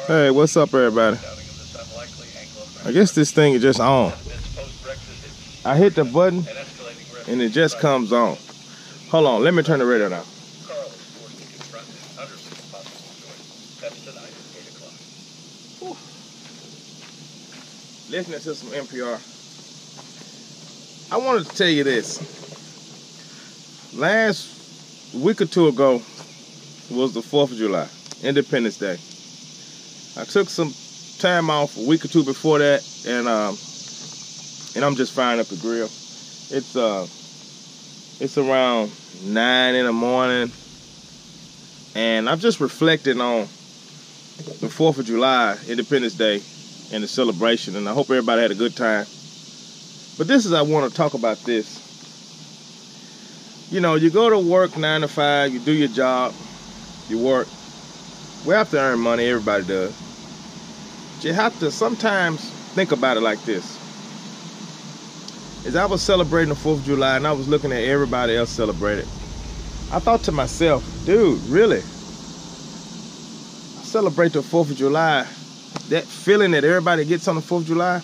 Hey, what's up, everybody? I guess this thing is just on. I hit the button and it just comes on. Hold on, let me turn the radio down. Whew. Listening to some NPR. I wanted to tell you this. Last week or two ago was the 4th of July, Independence Day. I took some time off a week or two before that, and I'm just firing up the grill. It's around 9 in the morning, and I'm just reflecting on the 4th of July, Independence Day, and the celebration, and I hope everybody had a good time. But I want to talk about this. You know, you go to work 9 to 5, you do your job, you work. We have to earn money, everybody does. But you have to sometimes think about it like this. As I was celebrating the 4th of July and I was looking at everybody else celebrating, I thought to myself, dude, really? I celebrate the 4th of July. That feeling that everybody gets on the 4th of July,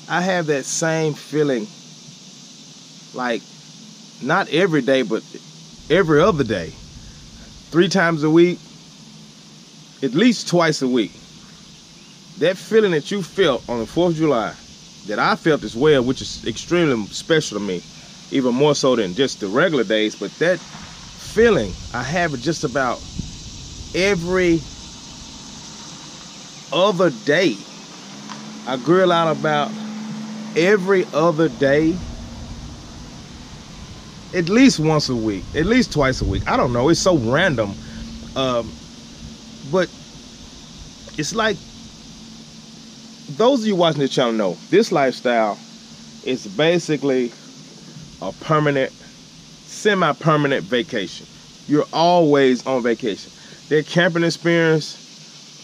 I have that same feeling, like, not every day, but every other day. 3 times a week, at least twice a week. That feeling that you felt on the 4th of July, that I felt as well, which is extremely special to me, even more so than just the regular days, but that feeling, I have it just about every other day. I grill out about every other day, at least once a week, at least twice a week. I don't know, it's so random, but it's like, those of you watching this channel know, this lifestyle is basically a permanent, semi-permanent vacation. You're always on vacation. That camping experience,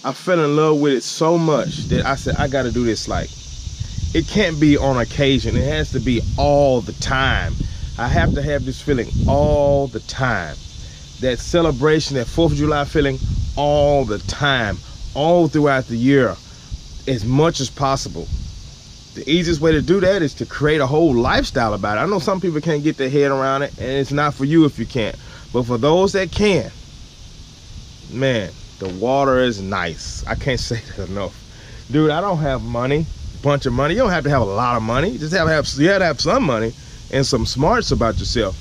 I fell in love with it so much that I said, I gotta do this. Like, it can't be on occasion, it has to be all the time. I have to have this feeling all the time. That celebration, that 4th of July feeling all the time, all throughout the year, as much as possible. The easiest way to do that is to create a whole lifestyle about it. I know some people can't get their head around it, and it's not for you if you can't. But for those that can, man, the water is nice. I can't say that enough. Dude, I don't have money, bunch of money. You don't have to have a lot of money. You just have to have some money and some smarts about yourself.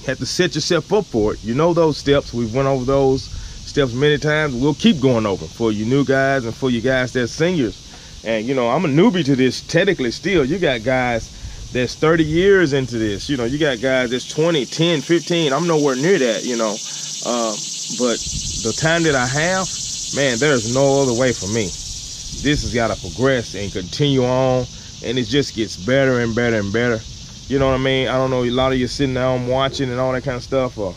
You have to set yourself up for it. You know those steps. We've went over those steps many times. We'll keep going over for you new guys and for you guys that's seniors. And you know, I'm a newbie to this technically still. You got guys that's 30 years into this. You know, you got guys that's 20, 10, 15. I'm nowhere near that, you know. But the time that I have, man, there's no other way for me. This has got to progress and continue on, and it just gets better and better and better. You know what I mean? I don't know, a lot of you sitting down watching and all that kind of stuff, or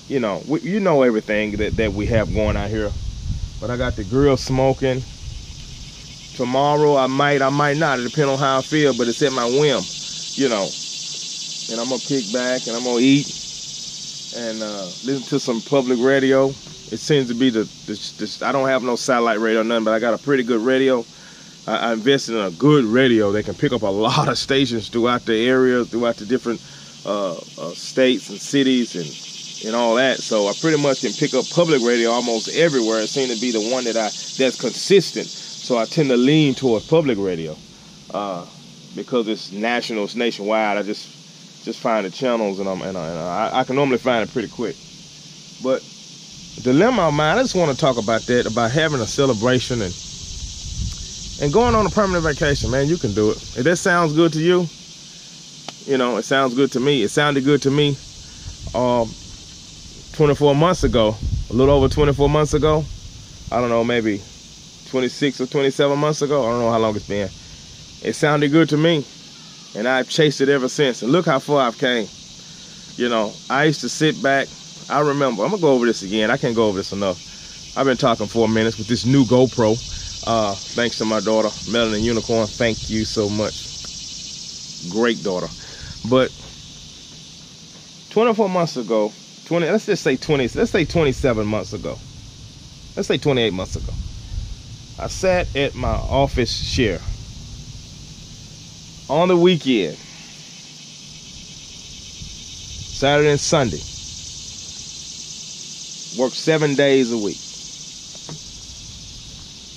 you know, you know everything that we have going out here. But I got the grill smoking. Tomorrow I might not. It depends on how I feel, but it's at my whim, you know. And I'm gonna kick back and I'm gonna eat and listen to some public radio. It seems to be I don't have no satellite radio or nothing, but I got a pretty good radio. I invested in a good radio that can pick up a lot of stations throughout the area, throughout the different states and cities and all that. So I pretty much can pick up public radio almost everywhere. It seems to be the one that's consistent. So I tend to lean towards public radio because it's national, it's nationwide. I just find the channels and I can normally find it pretty quick. But the dilemma of mine, I just want to talk about that, about having a celebration and going on a permanent vacation. Man, you can do it. If that sounds good to you, you know, it sounds good to me. It sounded good to me 24 months ago, a little over 24 months ago. I don't know, maybe 26 or 27 months ago. I don't know how long it's been. It sounded good to me, and I've chased it ever since. And look how far I've came. You know, I used to sit back. I remember, I'm gonna go over this again. I can't go over this enough. I've been talking 4 minutes with this new GoPro. Thanks to my daughter, Melanin Unicorn. Thank you so much. Great daughter. But 24 months ago, let's just say 20, let's say 27 months ago. Let's say 28 months ago. I sat at my office chair on the weekend, Saturday and Sunday. Worked 7 days a week.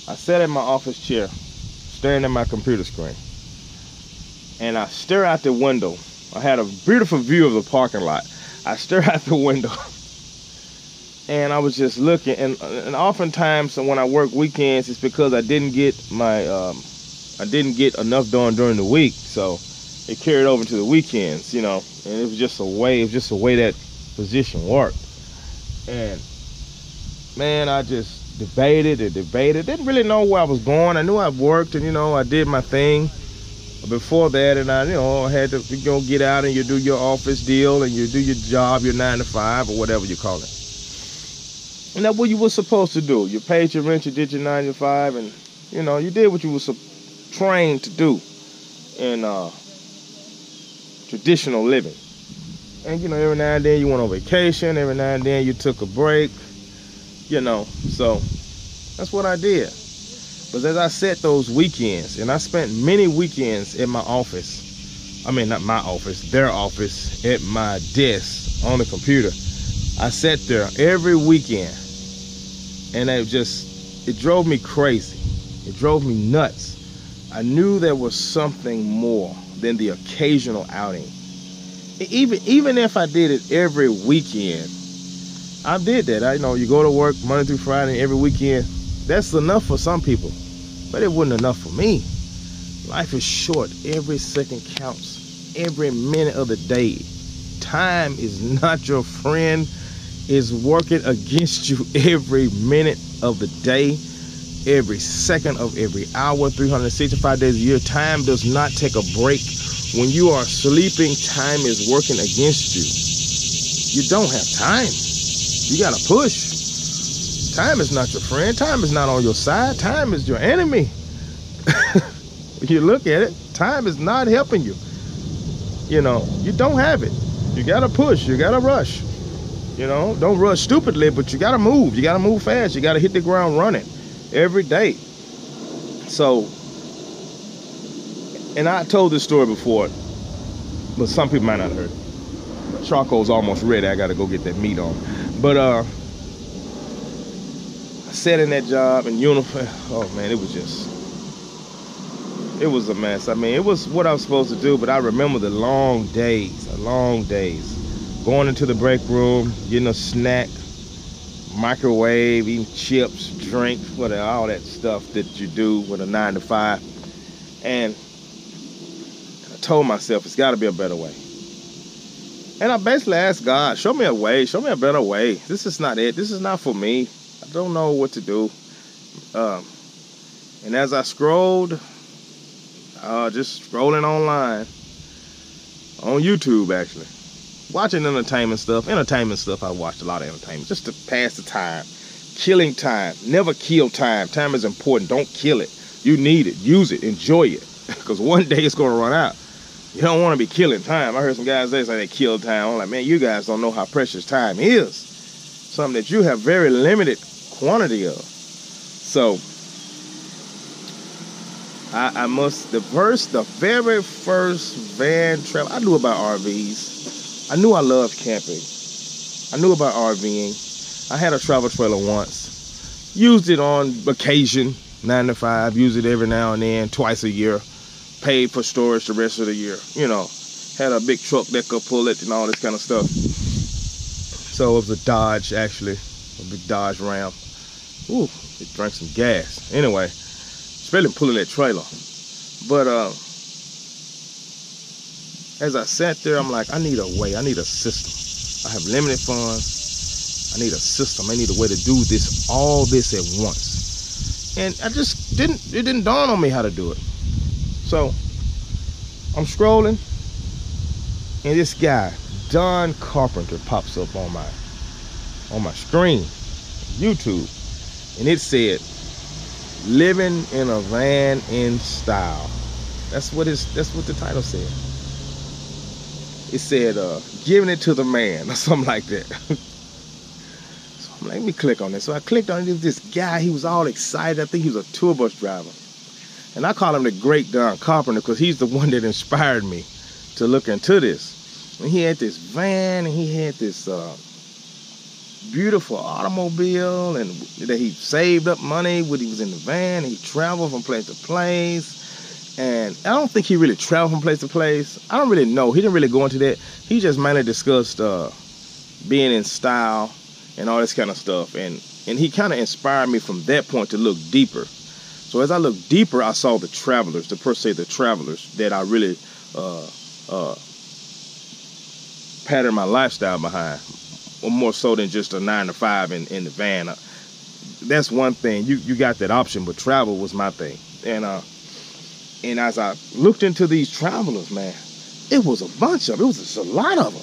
I sat at my office chair, staring at my computer screen, and I stare out the window. I had a beautiful view of the parking lot. I stare out the window, and I was just looking. And oftentimes when I work weekends, it's because I didn't get enough done during the week, so it carried over to the weekends, you know. And it was just a way that position worked. And man, I just debated. Didn't really know where I was going. I knew I worked, and you know, I did my thing before that, and I, you know, had to, you know, get out and you do your office deal and you do your job, your 9 to 5 or whatever you call it. And that's what you were supposed to do. You paid your rent, you did your 9 to 5, and you know, you did what you were trained to do in traditional living. And you know, every now and then you went on vacation, every now and then you took a break, you know. So that's what I did. But as I said, those weekends, and I spent many weekends at my office. I mean, not my office, their office, at my desk on the computer. I sat there every weekend, and it drove me crazy. It drove me nuts. I knew there was something more than the occasional outing. Even if I did it every weekend, I did that. You know, you go to work Monday through Friday every weekend. That's enough for some people, but it wasn't enough for me. Life is short. Every second counts. Every minute of the day. Time is not your friend. It's working against you every minute of the day, every second of every hour, 365 days a year. Time does not take a break. When you are sleeping, time is working against you. You don't have time. You gotta push. Time is not your friend. Time is not on your side. Time is your enemy. You look at it, time is not helping you. You know, you don't have it. You gotta push. You gotta rush. You know, don't rush stupidly, but you gotta move. You gotta move fast. You gotta hit the ground running every day. So, and I told this story before, but some people might not have heard it. Charcoal's almost ready. I gotta go get that meat on. But I sat in that job in uniform. Oh man, it was a mess. I mean, it was what I was supposed to do, but I remember the long days. Going into the break room, getting a snack, microwave, eating chips, drinks, whatever, all that stuff that you do with a 9 to 5. And I told myself it's got to be a better way. And I basically asked God, show me a way, show me a better way. This is not it. This is not for me. I don't know what to do. And as I scrolled, just scrolling online, on YouTube actually, watching entertainment stuff. I watched a lot of entertainment just to pass the time. Killing time. Never kill time. Time is important. Don't kill it. You need it. Use it. Enjoy it. Because one day it's going to run out. You don't want to be killing time. I heard some guys say they kill time. I'm like, man, you guys don't know how precious time is. Something that you have very limited quantity of. So, the very first van travel, I knew about RVs. I knew I loved camping. I knew about RVing. I had a travel trailer once. Used it on occasion, 9 to 5. Used it every now and then, twice a year. Paid for storage the rest of the year. You know, had a big truck that could pull it and all this kind of stuff. So it was a Dodge, actually. A big Dodge Ram. Ooh, it drank some gas. Anyway, it's really pulling that trailer. But as I sat there, I'm like, I need a way. I need a system. I have limited funds. I need a system. I need a way to do all this at once. And it didn't dawn on me how to do it. So I'm scrolling, and this guy, Don Carpenter, pops up on my screen, YouTube, and it said, "Living in a Van in Style." That's what the title said. it said, giving it to the man or something like that. So I'm like, let me click on this. So I clicked on it. It was this guy. He was all excited. I think he was a tour bus driver. And I call him the Great Don Carpenter because he's the one that inspired me to look into this. And he had this van, and he had this beautiful automobile, and that he saved up money when he was in the van. He traveled from place to place. And I don't think he really traveled from place to place. I don't really know. He didn't really go into that. He just mainly discussed being in style and all this kind of stuff. And he kind of inspired me from that point to look deeper. So as I looked deeper, I saw the travelers, the travelers that I really patterned my lifestyle behind, or more so than just a 9-to-5 in the van. That's one thing. You got that option, but travel was my thing. And as I looked into these travelers, man, it was a bunch of them. It was just a lot of them.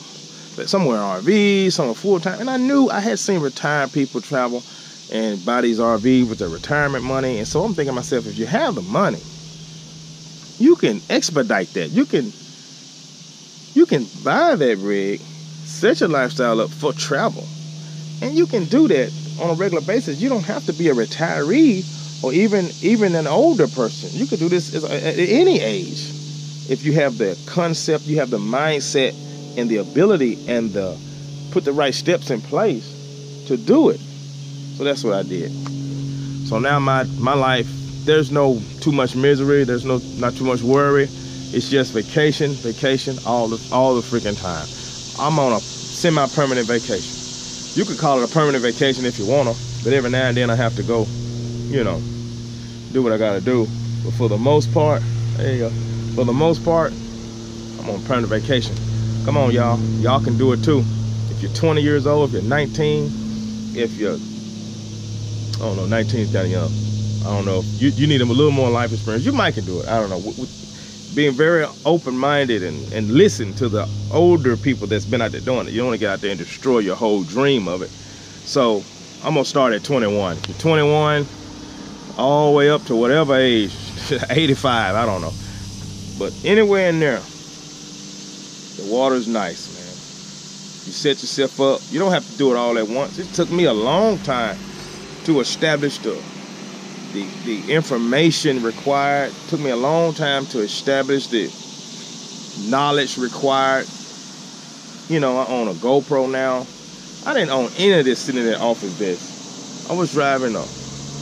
Some were in RVs, some were full-time. And I knew I had seen retired people travel and buy these RVs with their retirement money. And so I'm thinking to myself, if you have the money, you can expedite that. You can buy that rig, set your lifestyle up for travel, and you can do that on a regular basis. You don't have to be a retiree or even an older person. You could do this at any age if you have the concept, you have the mindset and the ability and put the right steps in place to do it. So that's what I did. So now my life, there's no too much misery. There's not too much worry. It's just vacation all the freaking time. I'm on a semi-permanent vacation. You could call it a permanent vacation if you want to, but every now and then I have to go, do what I gotta do. But for the most part, there you go. For the most part, I'm on permanent vacation. Come on, y'all. Y'all can do it too. If you're 20 years old, if you're 19, if you're, I don't know, 19 is kind of young. I don't know. You need a little more life experience. You might can do it. I don't know. Being very open-minded and listen to the older people that's been out there doing it. You don't want to get out there and destroy your whole dream of it. So I'm gonna start at 21. If you're 21, all the way up to whatever age, 85, I don't know. But anywhere in there, the water's nice, man. You set yourself up. You don't have to do it all at once. It took me a long time to establish the information required. It took me a long time to establish the knowledge required. I own a GoPro now. I didn't own any of this sitting in that office desk. I was driving a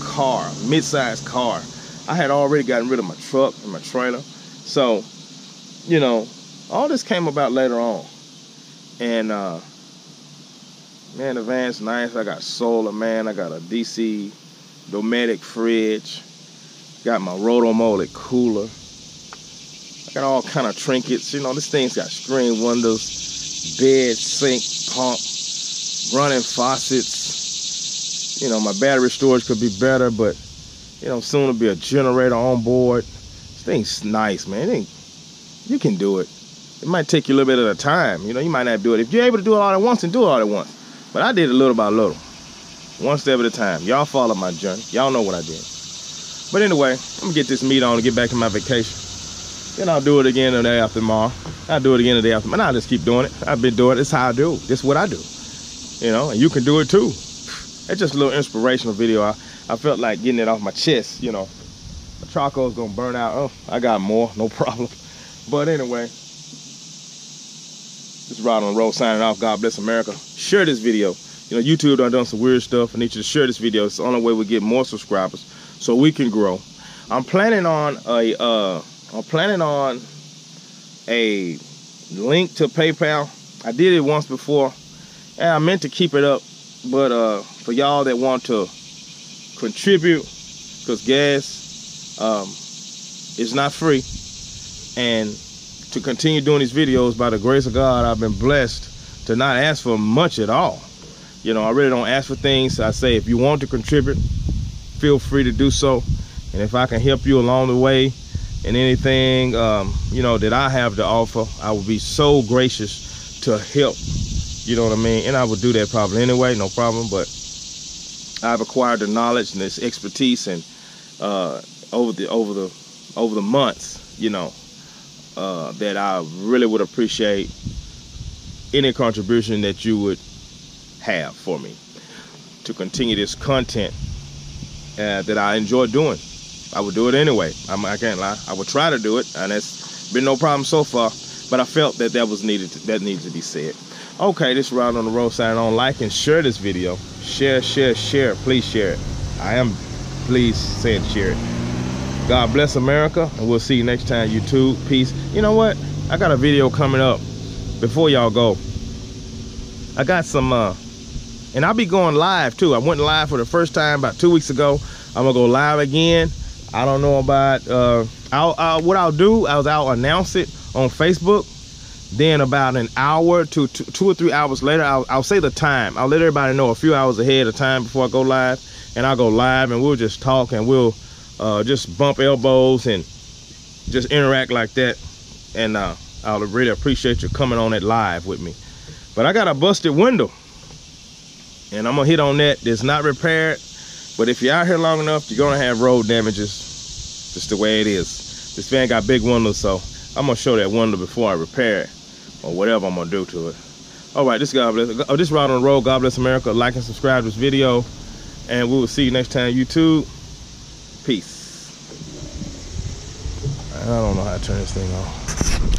car, mid-sized car. I had already gotten rid of my truck and my trailer. So, all this came about later on. And, man, the van's nice. I got solar, man. I got a DC Dometic fridge. Got my roto-molded cooler. I got all kind of trinkets. This thing's got screen windows, bed, sink, pump, running faucets. My battery storage could be better, but, soon it'll be a generator on board. This thing's nice, man. You can do it. It might take you a little bit at a time. You might not do it. If you're able to do it all at once, then do it all at once. But I did it little by little. One step at a time. Y'all follow my journey. Y'all know what I did. But anyway, I'm going to get this meat on and get back to my vacation. Then I'll do it again the day after tomorrow. I'll do it again the day after. And I'll just keep doing it. I've been doing it. It's how I do. This is what I do. And you can do it too. It's just a little inspirational video. I felt like getting it off my chest, The charcoal's going to burn out. Oh, I got more. No problem. But anyway, this is Rod on the road signing off. God bless America. Share this video. YouTube done some weird stuff. I need you to share this video. It's the only way we get more subscribers so we can grow. I'm planning on a link to PayPal. I did it once before, and I meant to keep it up, but for y'all that want to contribute, because gas is not free, and to continue doing these videos, by the grace of God, I've been blessed to not ask for much at all. I really don't ask for things. I say, if you want to contribute, feel free to do so. And if I can help you along the way in anything, that I have to offer, I will be so gracious to help. You know what I mean? And I would do that probably anyway, no problem. But I've acquired the knowledge and this expertise, and over the months, that I really would appreciate any contribution that you would have for me to continue this content that I enjoy doing. I would do it anyway. I can't lie. I would try to do it, and it's been no problem so far. But I felt that that needed to be said. Okay, this is Ride on the Road signing on. Like and share this video. Share. Please share it. I am please saying share it. God bless America, and we'll see you next time, YouTube. Peace. You know what? I got a video coming up before y'all go. I got some, and I'll be going live too. I went live for the first time about 2 weeks ago. I'm gonna go live again. I don't know about, what I'll do, I'll announce it on Facebook. Then about an hour to 2 or 3 hours later, I'll say the time. I'll let everybody know a few hours ahead of time before I go live. And I'll go live and we'll just talk and we'll just bump elbows and just interact like that. And I'll really appreciate you coming on it live with me. But I got a busted window, and I'm gonna hit on that. It's not repaired, but if you're out here long enough, you're gonna have road damages. Just the way it is. This van got big windows, so I'm gonna show that window before I repair it or whatever I'm gonna do to it. All right, this God bless. Oh, this Ride on the Road. God bless America. Like and subscribe to this video, and we will see you next time, YouTube. Peace. I don't know how to turn this thing off.